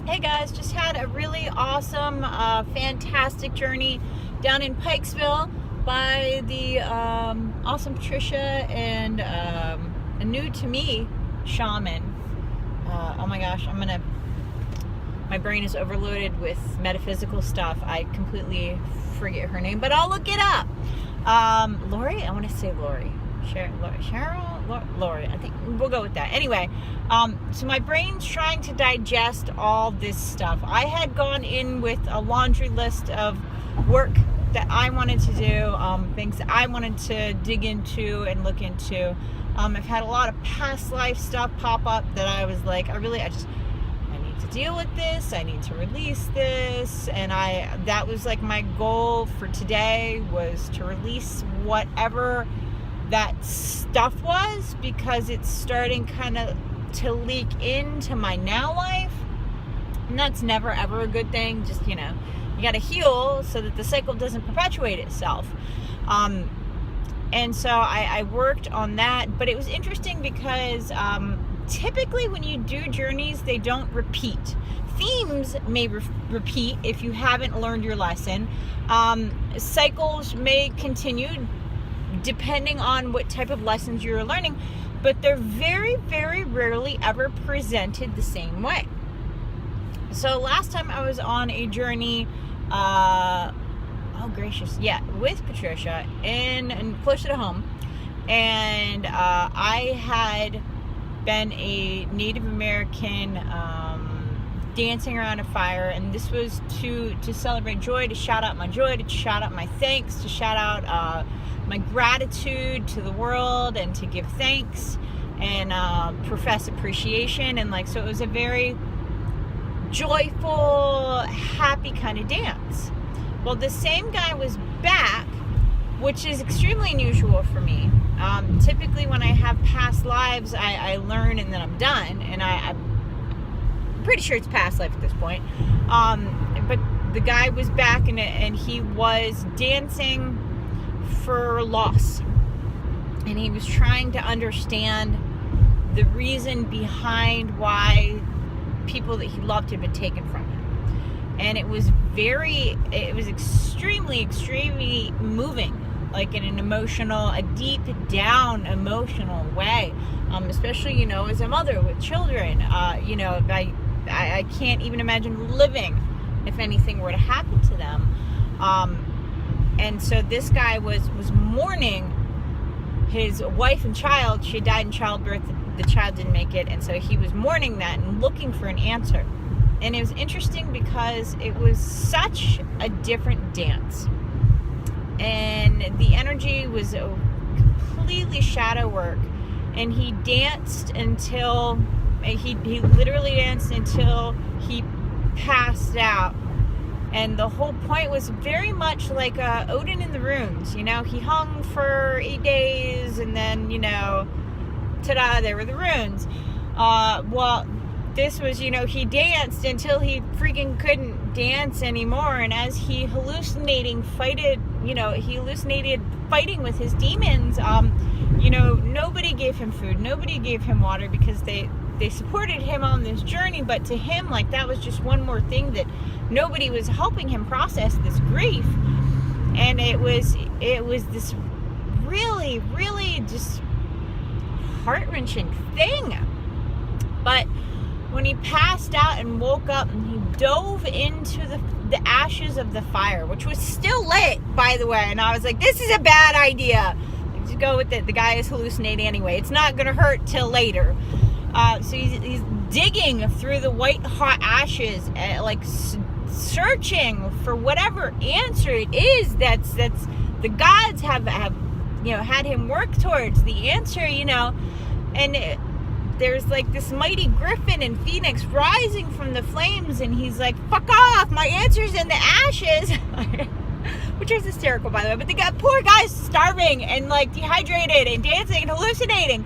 Hey guys, just had a really awesome, fantastic journey down in Pikesville by the awesome Patricia and a new to me shaman. Oh my gosh, my brain is overloaded with metaphysical stuff. I completely forget her name, but I'll look it up. Lori? I want to say Lori. Lori. I think we'll go with that. Anyway, so my brain's trying to digest all this stuff. I had gone in with a laundry list of work that I wanted to do, things that I wanted to dig into and look into. I've had a lot of past life stuff pop up that I was like, I need to deal with this. I need to release this. And that was like my goal for today, was to release whatever that stuff was, because it's starting kind of to leak into my now life, and that's never ever a good thing. Just, you got to heal so that the cycle doesn't perpetuate itself. And so I worked on that, but it was interesting because typically when you do journeys, they don't repeat. Themes may repeat if you haven't learned your lesson. Cycles may continue depending on what type of lessons you're learning, but they're very, very rarely ever presented the same way. So last time I was on a journey, with Patricia and closer to home, and I had been a Native American dancing around a fire, and this was to celebrate joy, to shout out my joy, to shout out my thanks, to shout out my gratitude to the world, and to give thanks and profess appreciation. And so it was a very joyful, happy kind of dance. Well, the same guy was back, which is extremely unusual for me. Typically when I have past lives, I learn and then I'm done, and I'm pretty sure it's past life at this point. But the guy was back, and he was dancing for loss, and he was trying to understand the reason behind why people that he loved had been taken from him. And it was extremely moving, like in an emotional, a deep down emotional way, especially as a mother with children. I can't even imagine living if anything were to happen to them. And so this guy was mourning his wife and child. She died in childbirth. The child didn't make it. And so he was mourning that and looking for an answer. And it was interesting because it was such a different dance. And the energy was completely shadow work. And he danced until, he literally danced until he passed out. And the whole point was very much like Odin in the runes. He hung for 8 days, and then, ta-da, there were the runes. Well, this was, he danced until he freaking couldn't dance anymore. And as he hallucinated fighting with his demons, nobody gave him food. Nobody gave him water, because they supported him on this journey, but to him, that was just one more thing that nobody was helping him process this grief. And it was this really, really just heart-wrenching thing. But when he passed out and woke up, and he dove into the ashes of the fire, which was still lit, by the way, and I was like, this is a bad idea. Just go with it. The guy is hallucinating anyway. It's not going to hurt till later. So he's digging through the white hot ashes, searching for whatever answer it is that's the gods have had him work towards the answer, and there's this mighty griffin and phoenix rising from the flames, and he's like, fuck off, my answer's in the ashes. Which is hysterical, by the way, but the poor guy's starving and dehydrated and dancing and hallucinating.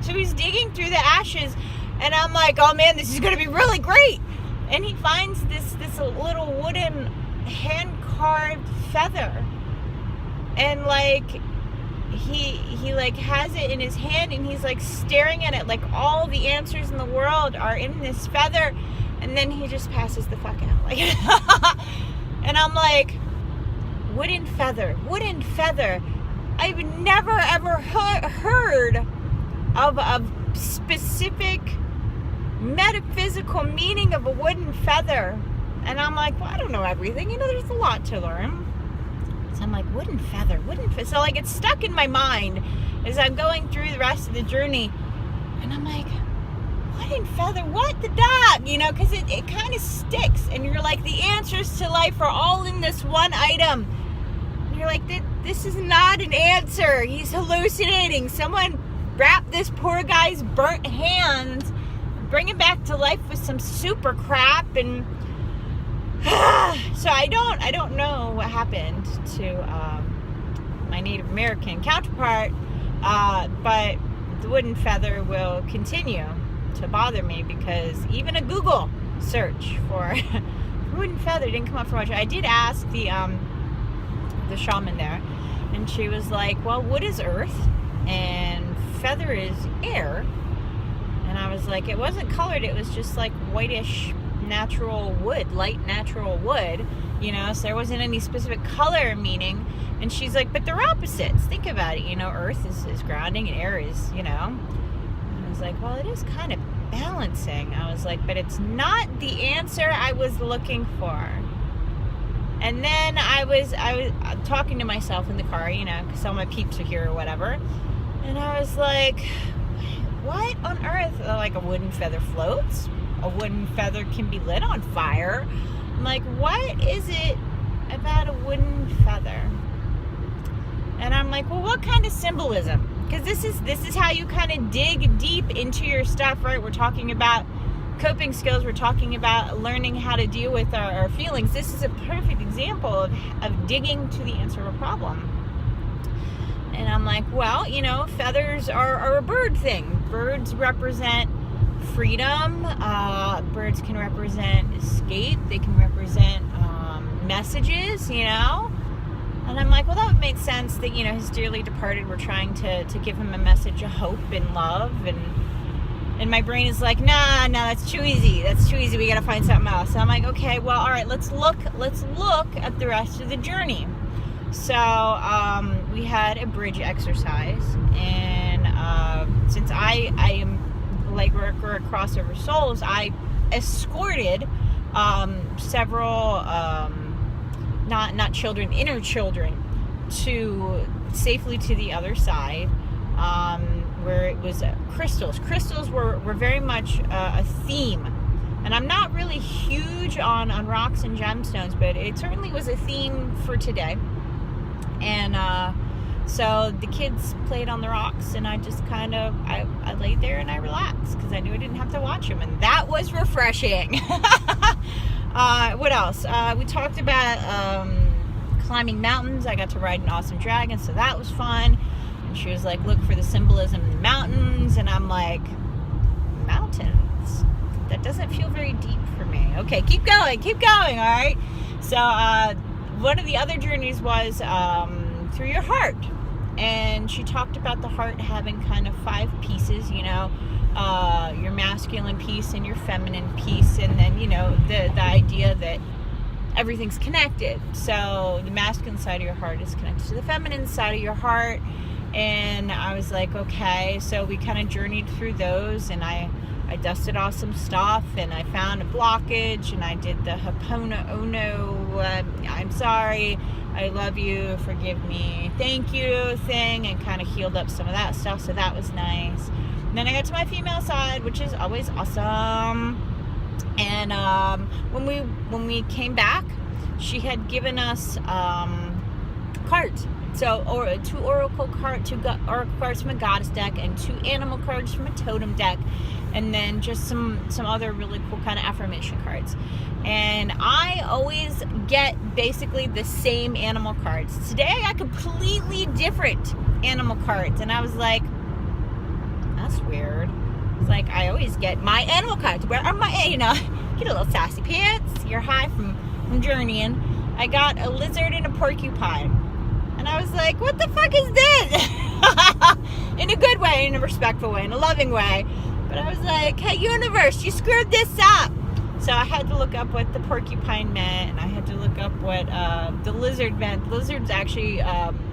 So he's digging through the ashes, and I'm like, oh man, this is going to be really great. And he finds this little wooden hand-carved feather. And he has it in his hand, and he's staring at it, all the answers in the world are in this feather. And then he just passes the fuck out. Like, and I'm like, wooden feather. I've never ever heard of a specific metaphysical meaning of a wooden feather. And I'm like, well, I don't know everything. There's a lot to learn. So I'm like, wooden feather. So like it's stuck in my mind as I'm going through the rest of the journey. And I'm like, wooden feather, what the dog? Because it kind of sticks. And you're like, the answers to life are all in this one item. And you're like, this is not an answer. He's hallucinating. Someone wrap this poor guy's burnt hands, bring him back to life with some super crap. And so I don't know what happened to my Native American counterpart, but the wooden feather will continue to bother me, because even a Google search for wooden feather didn't come up for much. I did ask the shaman there, and she was like, well, wood is earth and feather is air. And I was like, it wasn't colored, it was just like whitish natural wood, light natural wood, so there wasn't any specific color meaning. And she's like, but they're opposites. Think about it, earth is grounding and air is, And I was like, well, it is kind of balancing. I was like, but it's not the answer I was looking for. And then I was talking to myself in the car, because all my peeps are here or whatever. And I was like, what on earth? Like, a wooden feather floats? A wooden feather can be lit on fire? I'm like, what is it about a wooden feather? And I'm like, well, what kind of symbolism? Because this is how you kind of dig deep into your stuff, right? We're talking about coping skills. We're talking about learning how to deal with our feelings. This is a perfect example of digging to the answer of a problem. And I'm like, well, feathers are a bird thing. Birds represent freedom. Birds can represent escape. They can represent messages, And I'm like, well, that would make sense that, his dearly departed, we're trying to give him a message of hope and love. And my brain is like, nah, that's too easy. We got to find something else. So I'm like, okay, well, all right, let's look at the rest of the journey. So we had a bridge exercise, and since I am like we're crossover souls, I escorted several not children, inner children, safely to the other side, where it was crystals. Crystals were very much a theme. And I'm not really huge on rocks and gemstones, but it certainly was a theme for today. And so the kids played on the rocks, and I just kind of, I laid there and I relaxed, because I knew I didn't have to watch them, and that was refreshing. What else? We talked about climbing mountains. I got to ride an awesome dragon, so that was fun. And she was like, look for the symbolism in the mountains. And I'm like, mountains? That doesn't feel very deep for me. Okay, keep going, all right? So one of the other journeys was through your heart. And she talked about the heart having kind of 5 pieces, your masculine piece and your feminine piece, and then, the idea that everything's connected. So the masculine side of your heart is connected to the feminine side of your heart. And I was like, okay. So we kind of journeyed through those, and I dusted off some stuff, and I found a blockage, and I did the Hapona Ono, I'm sorry, I love you, forgive me, thank you thing, and kind of healed up some of that stuff. So that was nice. And then I got to my female side, which is always awesome. And when we came back, she had given us cards. So, 2 oracle cards, 2 oracle cards from a goddess deck, and 2 animal cards from a totem deck, and then just some other really cool kind of affirmation cards. And I always get basically the same animal cards. Today I got completely different animal cards, and I was like, that's weird. It's like, I always get my animal cards. Where are my, get a little sassy pants. You're high from journeying. I got a lizard and a porcupine. And I was like, what the fuck is this? In a good way, in a respectful way, in a loving way. But I was like, hey, universe, you screwed this up. So I had to look up what the porcupine meant, and I had to look up what the lizard meant. Lizard's actually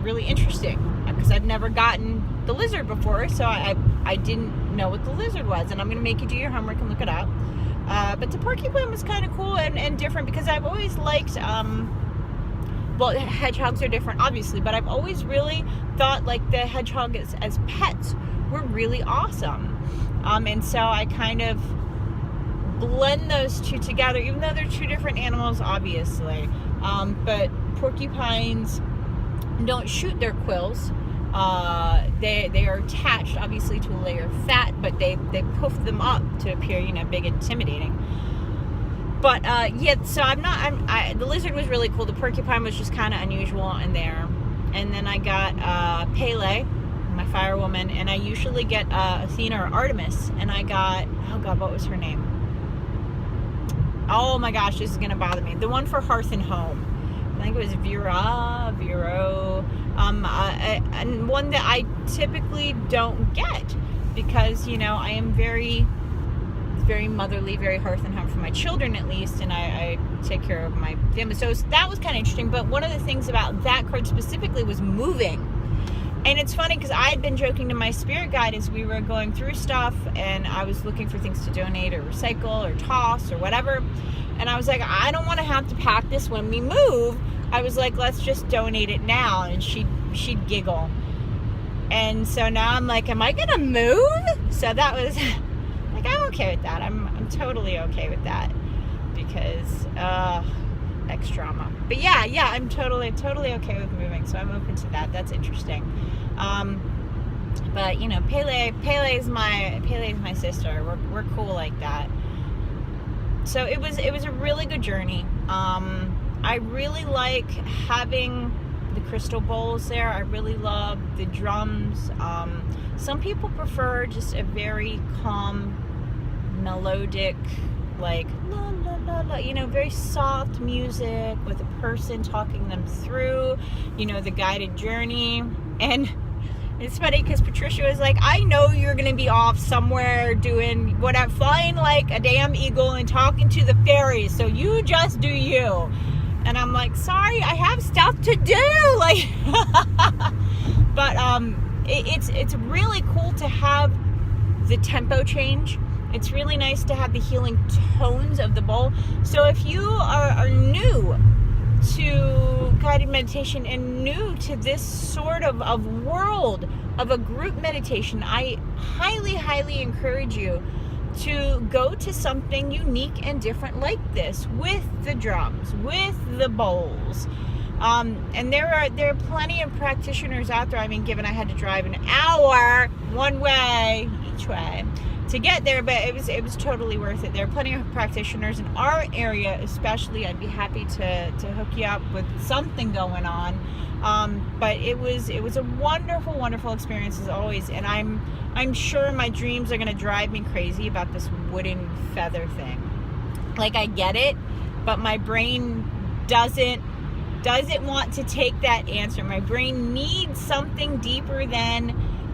really interesting because I've never gotten the lizard before, so I didn't know what the lizard was, and I'm going to make you do your homework and look it up. But the porcupine was kind of cool and different because I've always liked, well, hedgehogs are different, obviously, but I've always really thought like the hedgehog as pets were really awesome. And so I kind of blend those two together, even though they're two different animals, obviously. But porcupines don't shoot their quills. They are attached, obviously, to a layer of fat, but they puff them up to appear, big, intimidating. But yeah, so the lizard was really cool. The porcupine was just kind of unusual in there. And then I got Pele, my firewoman, and I usually get Athena or Artemis, and I got, oh God, what was her name? Oh my gosh, this is gonna bother me. The one for Hearth and Home. I think it was Vero. And one that I typically don't get because, I am very motherly, very hearth and home for my children at least, and I take care of my family. So that was kind of interesting. But one of the things about that card specifically was moving. And it's funny because I had been joking to my spirit guide as we were going through stuff, and I was looking for things to donate or recycle or toss or whatever. And I was like, I don't want to have to pack this when we move. I was like, let's just donate it now. And she'd giggle. And so now I'm like, am I gonna move? So that was like, I'm okay with that. I'm totally okay with that because X drama. But yeah, I'm totally okay with moving. So I'm open to that. That's interesting. But Pele is my sister. We're cool like that. So it was a really good journey. I really like having the crystal bowls there. I really love the drums. Some people prefer just a very calm, melodic, like la la la la, very soft music with a person talking them through, the guided journey. And it's funny because Patricia was like, I know you're going to be off somewhere doing whatever, flying like a damn eagle and talking to the fairies. So you just do you. And I'm like, sorry, I have stuff to do. Like, but it's really cool to have the tempo change. It's really nice to have the healing tones of the bowl. So if you are new to guided meditation and new to this sort of world of a group meditation, I highly encourage you to go to something unique and different like this, with the drums, with the bowls. And there are plenty of practitioners out there. I mean, given I had to drive an hour one way each way to get there, but it was totally worth it. There are plenty of practitioners in our area, especially. I'd be happy to hook you up with something going on. But it was a wonderful experience as always. And I'm sure my dreams are gonna drive me crazy about this wooden feather thing. Like, I get it, but my brain doesn't want to take that answer. My brain needs something deeper than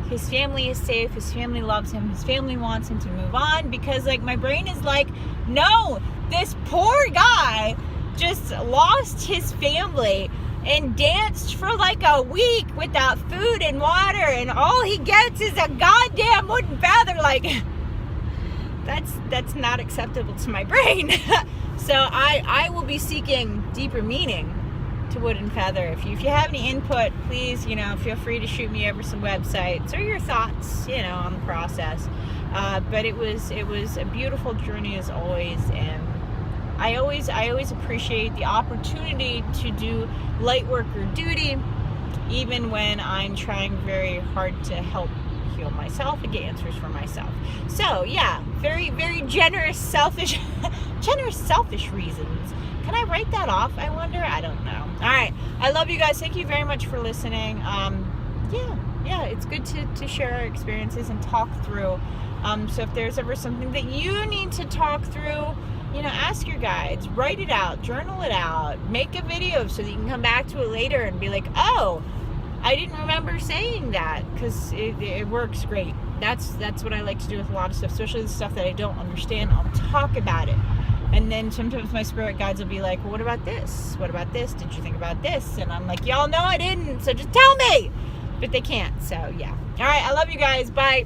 his family is safe, his family loves him, his family wants him to move on, because like my brain is like, no, this poor guy just lost his family and danced for like a week without food and water, and all he gets is a goddamn wooden feather. Like, that's not acceptable to my brain. So I will be seeking deeper meaning to wood and feather. If you have any input, please, feel free to shoot me over some websites or your thoughts, on the process. But it was a beautiful journey as always, and I always appreciate the opportunity to do light work or duty, even when I'm trying very hard to help heal myself and get answers for myself. So yeah, very, very generous, selfish reasons. Can I write that off, I wonder? I don't know. All right. I love you guys. Thank you very much for listening. Yeah, it's good to share our experiences and talk through. So if there's ever something that you need to talk through, ask your guides, write it out, journal it out, make a video so that you can come back to it later and be like, oh, I didn't remember saying that, because it works great. That's what I like to do with a lot of stuff, especially the stuff that I don't understand. I'll talk about it. And then sometimes my spirit guides will be like, well, what about this? What about this? Did you think about this? And I'm like, y'all know I didn't, so just tell me. But they can't, so yeah. All right, I love you guys. Bye.